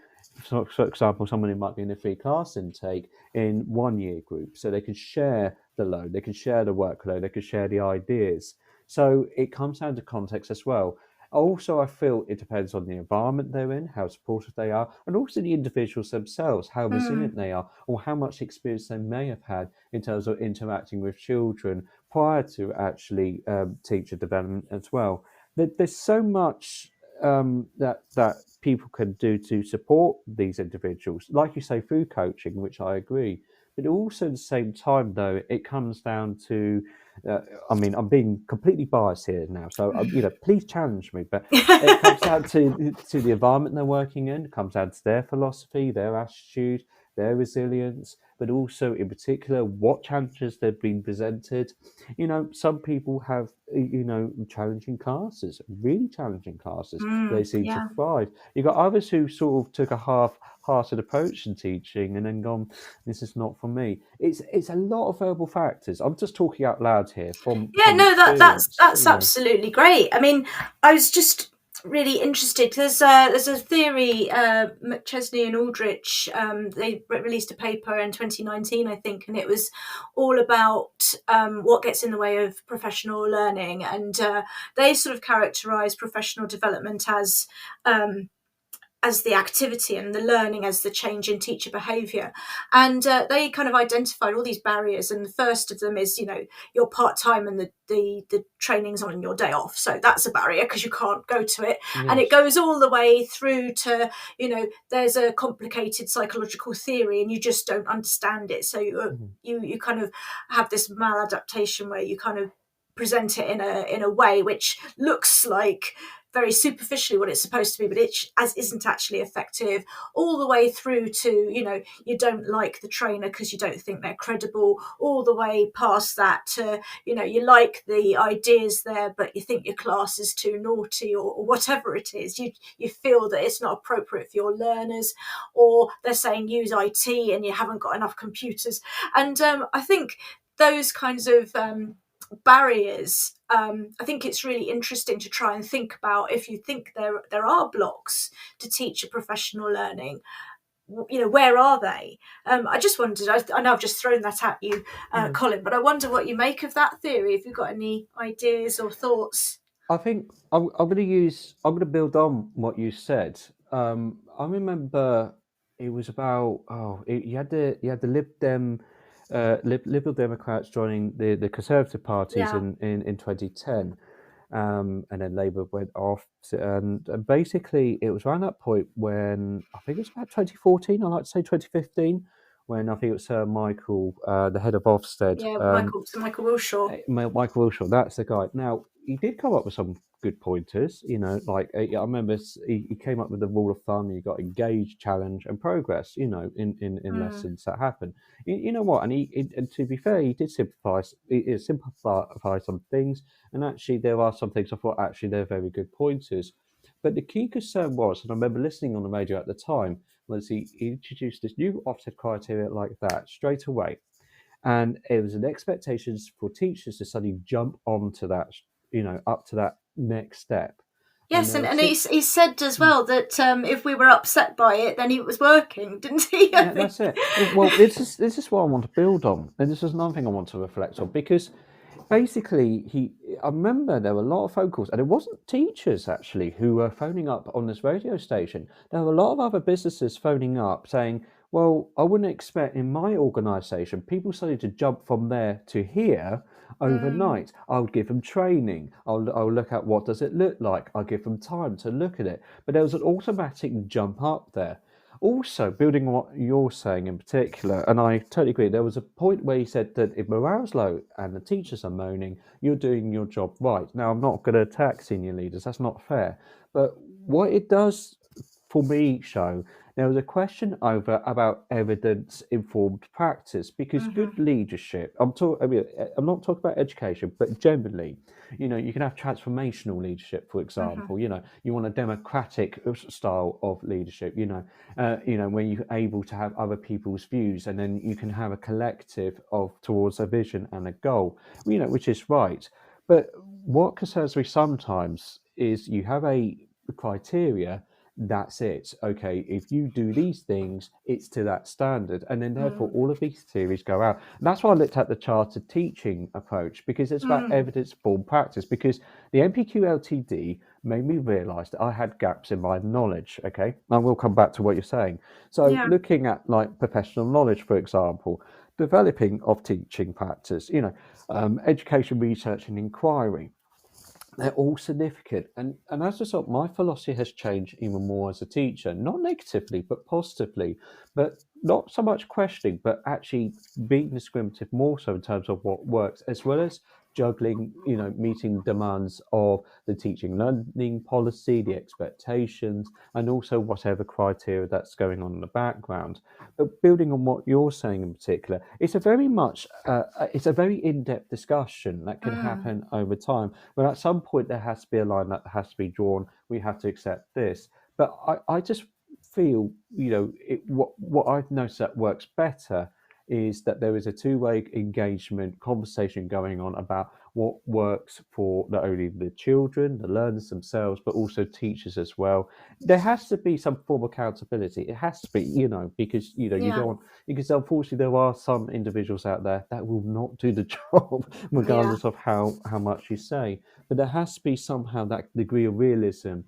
for example, someone who might be in a free class intake in 1 year group, so they can share the load, they can share the workload, they can share the ideas. So it comes down to context as well. Also, I feel it depends on the environment they're in, how supportive they are, and also the individuals themselves, how resilient Mm. they are, or how much experience they may have had in terms of interacting with children prior to actually teacher development as well. There's so much that people can do to support these individuals, like you say, through coaching, which I agree. But also at the same time, though, it comes down to, I mean, I'm being completely biased here now, so please challenge me. But it comes down to the environment they're working in. It comes down to their philosophy, their attitude, their resilience, but also in particular what challenges they've been presented. Some people have challenging classes, really challenging classes. They Mm. seem to Yeah. thrive. You've got others who sort of took a half-hearted approach in teaching and then gone, this is not for me. It's a lot of verbal factors. I'm just talking out loud here from Yeah, no, that's experience. absolutely great. I mean, I was just really interested. There's a theory, McChesney and Aldrich. They released a paper in 2019, I think, and it was all about what gets in the way of professional learning, and they sort of characterise professional development as the activity and the learning as the change in teacher behaviour. And they kind of identified all these barriers. And the first of them is, you're part-time and the training's on your day off. So that's a barrier because you can't go to it. And it Yes. goes all the way through to, there's a complicated psychological theory and you just don't understand it. So you kind of have this maladaptation where you kind of present it in a way which looks like very superficially what it's supposed to be, but it isn't actually effective, all the way through to, you don't like the trainer because you don't think they're credible, all the way past that to, you like the ideas there, but you think your class is too naughty or whatever it is. You feel that it's not appropriate for your learners, or they're saying use IT and you haven't got enough computers. And I think those kinds of barriers, I think it's really interesting to try and think about, if you think there are blocks to teacher professional learning, where are they? I just wondered, I know I've just thrown that at you, Colin, but I wonder what you make of that theory, if you've got any ideas or thoughts. I think I'm going to build on what you said. I remember it was about you had the Liberal Democrats joining the Conservative parties Yeah. in 2010, and then Labour went off. And basically it was around that point when I think it was about 2014. I like to say 2015, when I think it was Sir Michael, the head of Ofsted. Yeah, Michael Wilshaw. Michael Wilshaw, that's the guy. Now, he did come up with some good pointers. Like I remember he came up with the rule of thumb. You got engage, challenge, and progress. In lessons that happen. You know what? And to be fair, he did simplify some things. And actually, there are some things I thought actually they're very good pointers. But the key concern was, and I remember listening on the radio at the time, was he introduced this new offset criteria like that straight away. And it was an expectations for teachers to suddenly jump onto that, up to that next step. Yes, and he said as well that if we were upset by it, then it was working, didn't he? Yeah, that's it. Well, this is what I want to build on, and this is another thing I want to reflect on, because basically I remember there were a lot of phone calls, and it wasn't teachers actually who were phoning up on this radio station. There were a lot of other businesses phoning up saying, well, I wouldn't expect in my organisation people started to jump from there to here overnight. I'll give them training. I'll look at what does it look like. I'll give them time to look at it. But there was an automatic jump up there. Also, building on what you're saying in particular, and I totally agree, there was a point where he said that if morale's low and the teachers are moaning, you're doing your job right. Now, I'm not going to attack senior leaders, that's not fair. But what it does for me show, there was a question over about evidence-informed practice, because good leadership, I'm not talking about education, but generally, you can have transformational leadership, for example. You want a democratic style of leadership, where you're able to have other people's views, and then you can have a collective towards a vision and a goal, which is right. But what concerns me sometimes is you have a criteria. That's it. Okay, if you do these things, it's to that standard. And then therefore all of these theories go out. And that's why I looked at the chartered teaching approach, because it's about evidence-informed practice, because the NPQ LTD made me realise that I had gaps in my knowledge. Okay, and we'll come back to what you're saying. So looking at like professional knowledge, for example, developing of teaching practice, education, research and inquiry. They're all significant. And as a result, my philosophy has changed even more as a teacher, not negatively, but positively, but not so much questioning, but actually being discriminative more so in terms of what works, as well as juggling, meeting demands of the teaching learning policy, the expectations, and also whatever criteria that's going on in the background. But building on what you're saying in particular, it's a very in-depth discussion that can happen over time. But at some point, there has to be a line that has to be drawn. We have to accept this. But I just feel, what I've noticed that works better is that there is a two-way engagement conversation going on about what works for not only the children, the learners themselves, but also teachers as well. There has to be some form of accountability. It has to be, because you don't want, because unfortunately there are some individuals out there that will not do the job regardless of how much you say. But there has to be somehow that degree of realism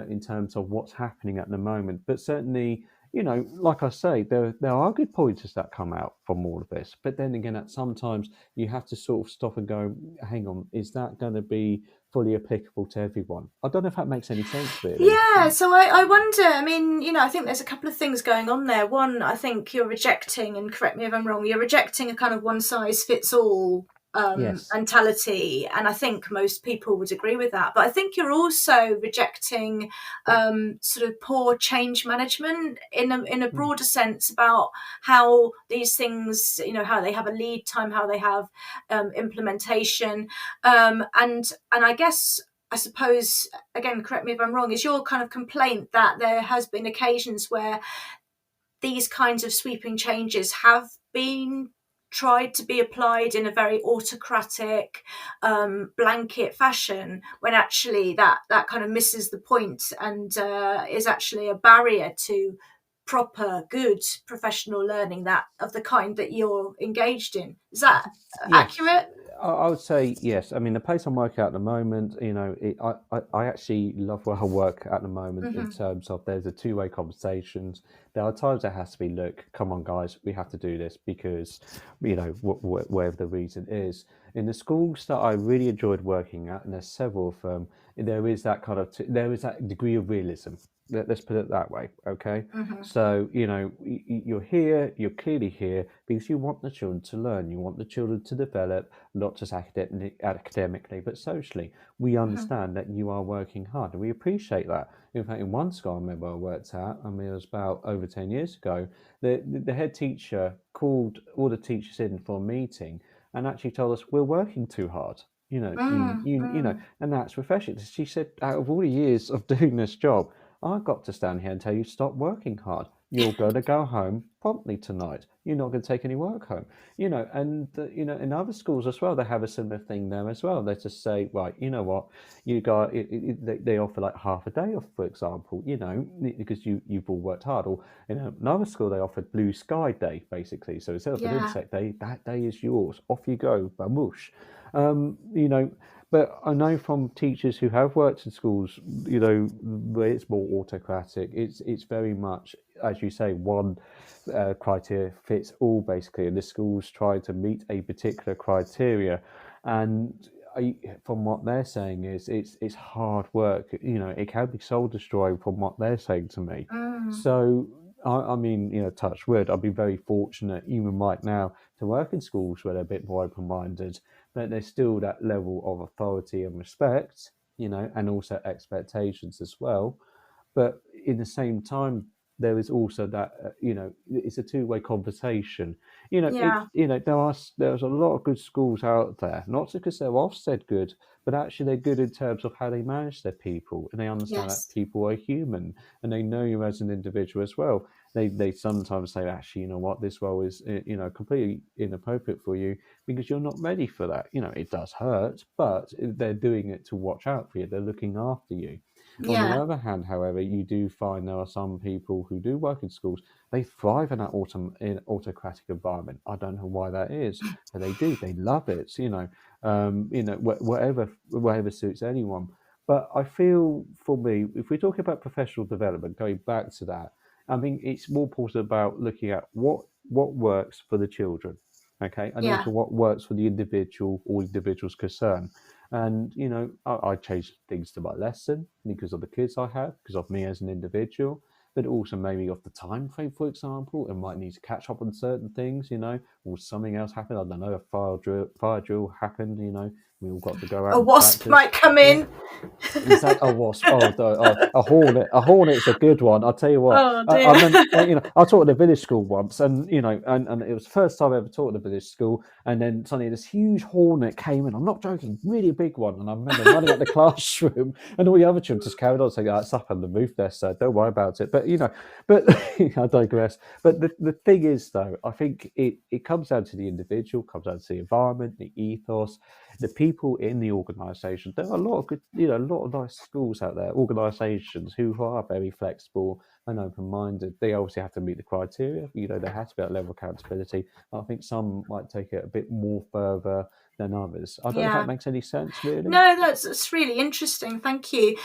in terms of what's happening at the moment. But certainly, like I say, there are good pointers that come out from all of this. But then again, sometimes you have to sort of stop and go, hang on, is that going to be fully applicable to everyone? I don't know if that makes any sense, really. Yeah, so I wonder, I think there's a couple of things going on there. One, I think you're rejecting, and correct me if I'm wrong, you're rejecting a kind of one-size-fits-all mentality, and I think most people would agree with that. But I think you're also rejecting sort of poor change management in a broader sense about how these things, how they have a lead time, how they have implementation, and I suppose, again, correct me if I'm wrong, is your kind of complaint that there has been occasions where these kinds of sweeping changes have been tried to be applied in a very autocratic blanket fashion, when actually that kind of misses the point and is actually a barrier to proper, good professional learning that of the kind that you're engaged in. Is that accurate? I would say yes. The place I'm working at the moment, I actually love where I work at the moment in terms of there's a two-way conversations. There are times there has to be, look, come on, guys, we have to do this because, whatever the reason is. In the schools that I really enjoyed working at, and there's several of them, there is that kind of, there is that degree of realism. let's put it that way, okay? Mhm. So, you're here, you're clearly here because you want the children to learn, you want the children to develop, not just academically, but socially. We Mhm. understand that you are working hard, and we appreciate that. In fact, in one school I remember I worked at, it was about over 10 years ago, the head teacher called all the teachers in for a meeting and actually told us, we're working too hard. Mm, mm. And that's refreshing. She said, out of all the years of doing this job, I've got to stand here and tell you, stop working hard. You're going to go home promptly tonight. You're not going to take any work home. In other schools as well, they have a similar thing there as well. They just say, right, you know what, you got they offer like half a day off, for example, because you've all worked hard. Or another school they offered blue sky day, basically. So instead of an Yeah. insect day, that day is yours. Off you go, bamoosh. Um, you know, but I know from teachers who have worked in schools, where it's more autocratic. It's very much, as you say, one criteria fits all, basically, and the schools try to meet a particular criteria, and from what they're saying is it's hard work. It can be soul destroying from what they're saying to me. Mm. So I mean, touch wood, I'd be very fortunate even right now to work in schools where they're a bit more open-minded, but there's still that level of authority and respect, and also expectations as well. But in the same time, there is also that it's a two-way conversation. Yeah. There's a lot of good schools out there, not just because they're Ofsted good, but actually they're good in terms of how they manage their people, and they understand that Yes. people are human, and they know you as an individual as well. They sometimes say, actually, you know what, this role is completely inappropriate for you because you're not ready for that. It does hurt, but they're doing it to watch out for you. They're looking after you. On the Yeah. other hand, however, you do find there are some people who do work in schools. They thrive in that autocratic environment. I don't know why that is, but they do. They love it. Whatever suits anyone. But I feel, for me, if we're talking about professional development, going back to that, I mean, it's more important about looking at what works for the children, okay, and Yeah. also what works for the individual or individuals concerned. And I change things to my lesson because of the kids I have, because of me as an individual, but also maybe of the time frame, for example. I might need to catch up on certain things, or something else happened. I don't know, a fire drill happened. We all got to go out A and wasp practice. might come Yeah, in. exactly. A wasp. A hornet. A hornet's a good one. I'll tell you what. Oh I dear. remember, I taught at a village school once, and and it was the first time I ever taught at a village school. And then suddenly this huge hornet came in. I'm not joking, really a big one. And I remember running out the classroom, and all the other children just carried on saying, "Oh, it's up on the roof there, so don't worry about it." But but I digress. But the thing is, though, I think it comes down to the individual, comes down to the environment, the ethos, the people in the organisation. There are a lot of good, a lot of nice schools out there, organisations who are very flexible and open-minded. They obviously have to meet the criteria. There has to be that level of accountability. I think some might take it a bit more further than others. I don't know if that Yeah. makes any sense, really. No, that's really interesting. Thank you.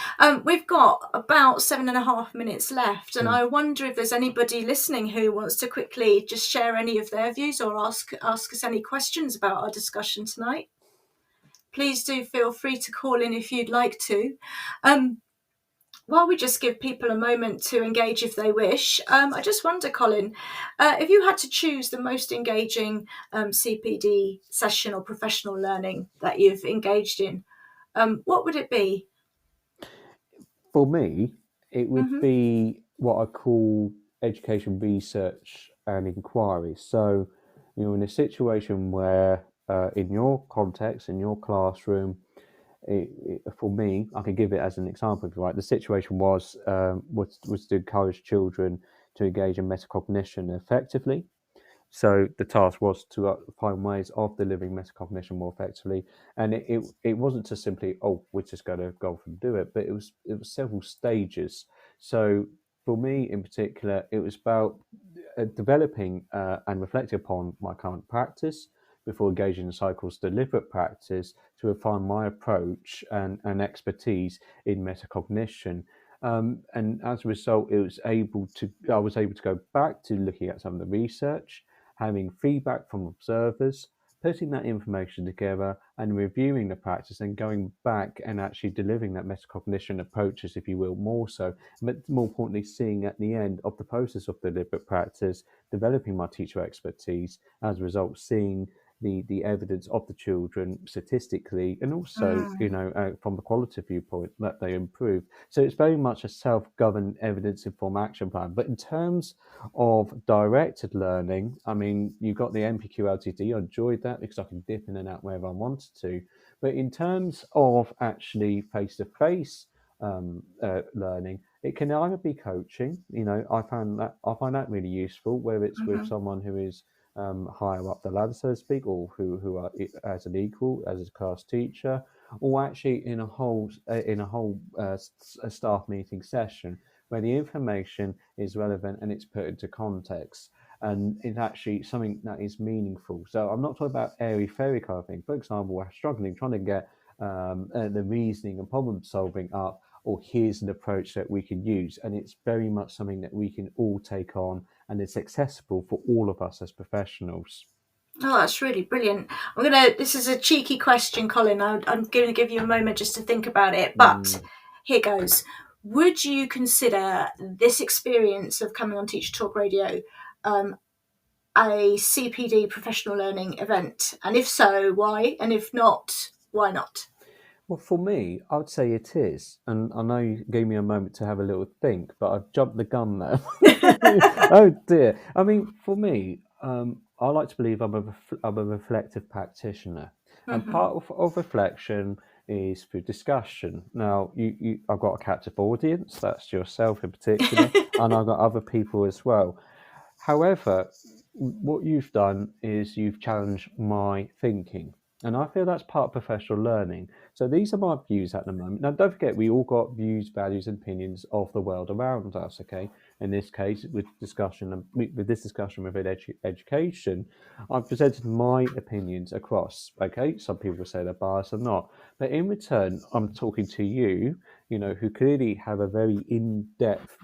We've got about 7.5 minutes left, and Mm. I wonder if there's anybody listening who wants to quickly just share any of their views or ask us any questions about our discussion tonight. Please do feel free to call in if you'd like to. While we just give people a moment to engage if they wish, I just wonder, Colin, if you had to choose the most engaging CPD session or professional learning that you've engaged in, what would it be? For me, it would Mm-hmm. be what I call education research and inquiry. So, in a situation where, in your context, in your classroom, for me, I can give it as an example, if you like. The situation was to encourage children to engage in metacognition effectively. So the task was to find ways of delivering metacognition more effectively, and it wasn't just simply, oh, we're just going to go off and do it, but it was several stages. So for me in particular, it was about developing and reflecting upon my current practice before engaging in cycles deliberate practice to refine my approach and expertise in metacognition. And as a result, I was able to go back to looking at some of the research, having feedback from observers, putting that information together and reviewing the practice and going back and actually delivering that metacognition approaches, if you will, more so, but more importantly, seeing at the end of the process of deliberate practice, developing my teacher expertise, as a result, seeing the evidence of the children statistically and also, from a qualitative viewpoint, that they improve. So it's very much a self-governed evidence-informed action plan. But in terms of directed learning, I mean, you got the NPQ LTD. I enjoyed that because I can dip in and out wherever I wanted to. But in terms of actually face-to-face learning, it can either be coaching. I find that really useful, whether it's with someone who is higher up the ladder, so to speak, or who are as an equal, as a class teacher, or actually in a whole staff meeting session where the information is relevant and it's put into context and it's actually something that is meaningful. So I'm not talking about airy-fairy kind of thing. For example, we're struggling trying to get the reasoning and problem solving up, or here's an approach that we can use, and it's very much something that we can all take on, and it's accessible for all of us as professionals. Oh, that's really brilliant. This is a cheeky question, Colin. I'm going to give you a moment just to think about it, but here goes. Would you consider this experience of coming on Teacher Talk Radio a CPD professional learning event? And if so, why? And if not, why not? Well, for me, I would say it is. And I know you gave me a moment to have a little think, but I've jumped the gun now. Oh, dear. I mean, for me, I like to believe I'm a reflective practitioner. And part of reflection is through discussion. Now, I've got a captive audience, that's yourself in particular, and I've got other people as well. However, what you've done is you've challenged my thinking. And I feel that's part of professional learning. So these are my views at the moment. Now, don't forget, we all got views, values, and opinions of the world around us, okay? In this case, with this discussion within education, I've presented my opinions across, okay? Some people will say they're biased or not. But in return, I'm talking to you, who clearly have a very in-depth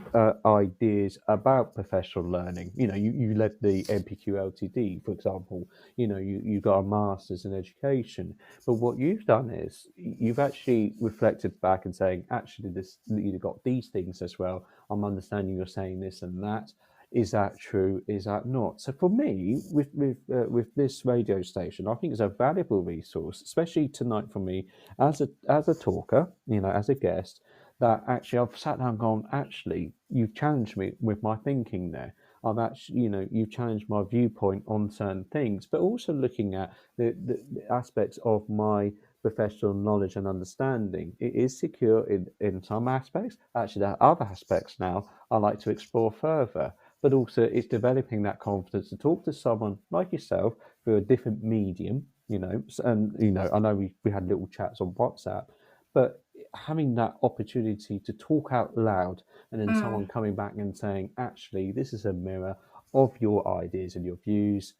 ideas about professional learning. You led the NPQ LTD, for example. You got a master's in education. But what you've done is you've actually reflected back and saying, actually, you've got these things as well. I'm understanding you're saying this and that. Is that true? Is that not? So for me, with this radio station, I think it's a valuable resource, especially tonight for me as a talker, as a guest, that actually I've sat down and gone, actually, you've challenged me with my thinking there. I've actually, you've challenged my viewpoint on certain things, but also looking at the aspects of my professional knowledge and understanding. It is secure in some aspects. Actually, there are other aspects now I like to explore further. But also it's developing that confidence to talk to someone like yourself through a different medium, and, I know we had little chats on WhatsApp, but having that opportunity to talk out loud and then someone coming back and saying, actually, this is a mirror of your ideas and your views.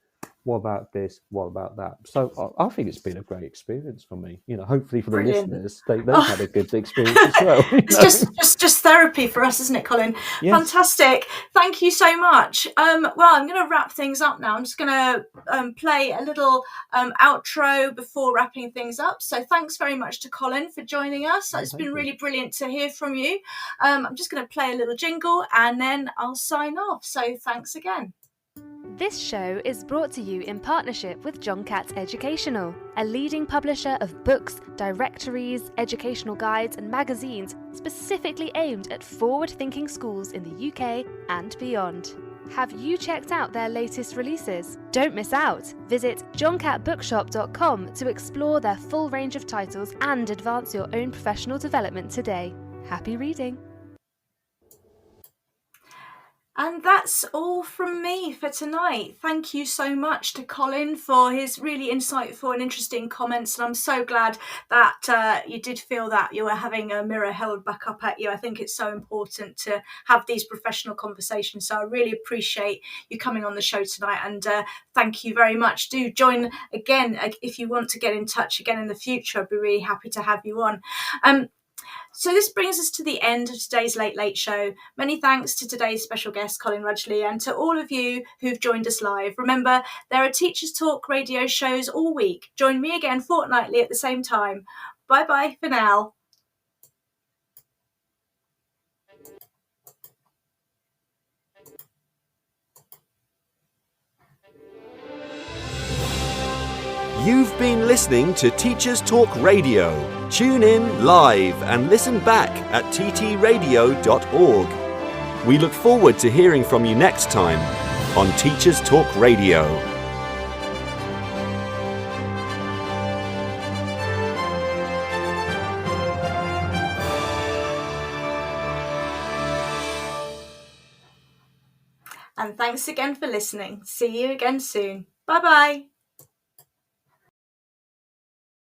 What about this? What about that? So I think it's been a great experience for me. Hopefully for the listeners, they've had a good experience as well. It's just therapy for us, isn't it, Colin? Yes. Fantastic. Thank you so much. Well, I'm going to wrap things up now. I'm just going to play a little outro before wrapping things up. So thanks very much to Colin for joining us. It's been really brilliant to hear from you. I'm just going to play a little jingle and then I'll sign off. So thanks again. This show is brought to you in partnership with John Katz Educational, a leading publisher of books, directories, educational guides and magazines specifically aimed at forward-thinking schools in the UK and beyond. Have you checked out their latest releases? Don't miss out! Visit johncatbookshop.com to explore their full range of titles and advance your own professional development today. Happy reading! And that's all from me for tonight. Thank you so much to Colin for his really insightful and interesting comments. And I'm so glad that you did feel that you were having a mirror held back up at you. I think it's so important to have these professional conversations. So I really appreciate you coming on the show tonight. And thank you very much. Do join again if you want to get in touch again in the future. I'd be really happy to have you on. So this brings us to the end of today's Late Late Show. Many thanks to today's special guest, Colin Rudgley, and to all of you who've joined us live. Remember, there are Teachers Talk radio shows all week. Join me again fortnightly at the same time. Bye-bye for now. You've been listening to Teachers Talk Radio. Tune in live and listen back at ttradio.org. We look forward to hearing from you next time on Teachers Talk Radio. And thanks again for listening. See you again soon. Bye-bye.